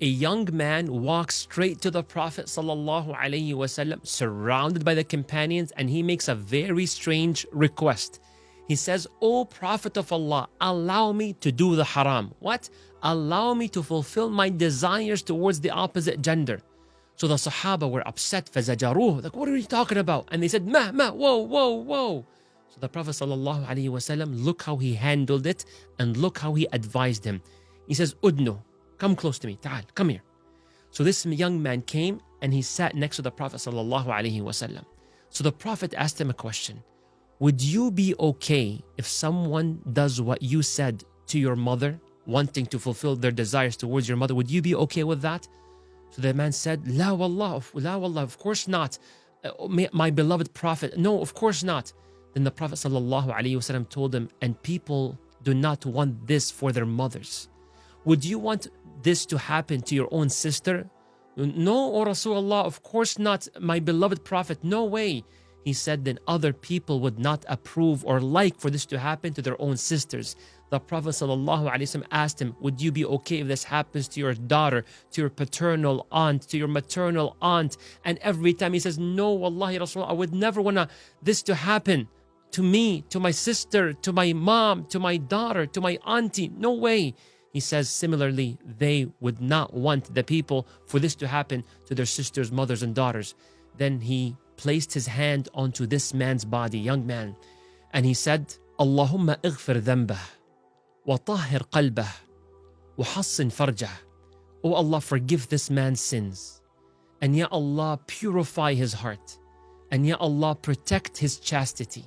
a young man walks straight to the Prophet ﷺ, surrounded by the companions, and he makes a very strange request. He says, "O Prophet of Allah, allow me to do the haram." What? Allow me to fulfill my desires towards the opposite gender. So the Sahaba were upset, فَزَجَرُوهُ, like, what are you talking about? And they said, whoa. So the Prophet ﷺ, look how he handled it, and look how he advised him. He says, "Udnu, come close to me, ta'al, come here." So this young man came and he sat next to the Prophet ﷺ. So the Prophet asked him a question. Would you be okay if someone does what you said to your mother, wanting to fulfill their desires towards your mother? Would you be okay with that? So the man said, La wallah, of course not. My beloved Prophet, no, of course not. Then the Prophet ﷺ told him, and people do not want this for their mothers. Would you want this to happen to your own sister? No, O Rasulullah, of course not, my beloved Prophet, no way. He said, then other people would not approve or like for this to happen to their own sisters. The Prophet ﷺ asked him, would you be okay if this happens to your daughter, to your paternal aunt, to your maternal aunt? And every time he says, no, wallahi Rasulullah, I would never want this to happen to me, to my sister, to my mom, to my daughter, to my auntie. No way. He says, similarly, they would not want the people for this to happen to their sisters, mothers, and daughters. Then he placed his hand onto this man's body, young man, and he said, Allahumma ighfir dhanbah, wa tahhir qalbah, wa hassin farjah. Oh Allah, forgive this man's sins. And Ya Allah, purify his heart. And Ya Allah, protect his chastity.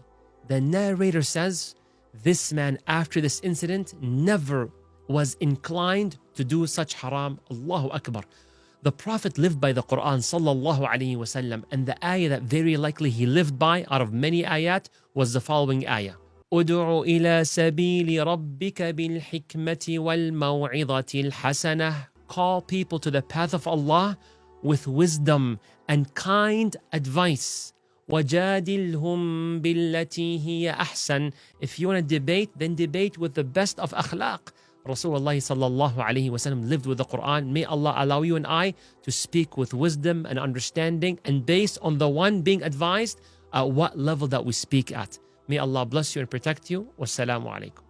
The narrator says, this man, after this incident, never was inclined to do such haram. Allahu Akbar. The Prophet lived by the Quran sallallahu alaihi wasallam, and the ayah that very likely he lived by out of many ayat was the following ayah. Ud'u ila sabili rabbika bil hikmati wal maw'idati al hasanah. Call people to the path of Allah with wisdom and kind advice. وَجَادِلْهُمْ بِالَّتِي هِيَ أَحْسَنُ. If you want to debate, then debate with the best of akhlaq. Rasulullah sallallahu alayhi wasallam lived with the Quran. May Allah allow you and I to speak with wisdom and understanding, and based on the one being advised, at what level that we speak at. May Allah bless you and protect you. Wassalamu alaikum.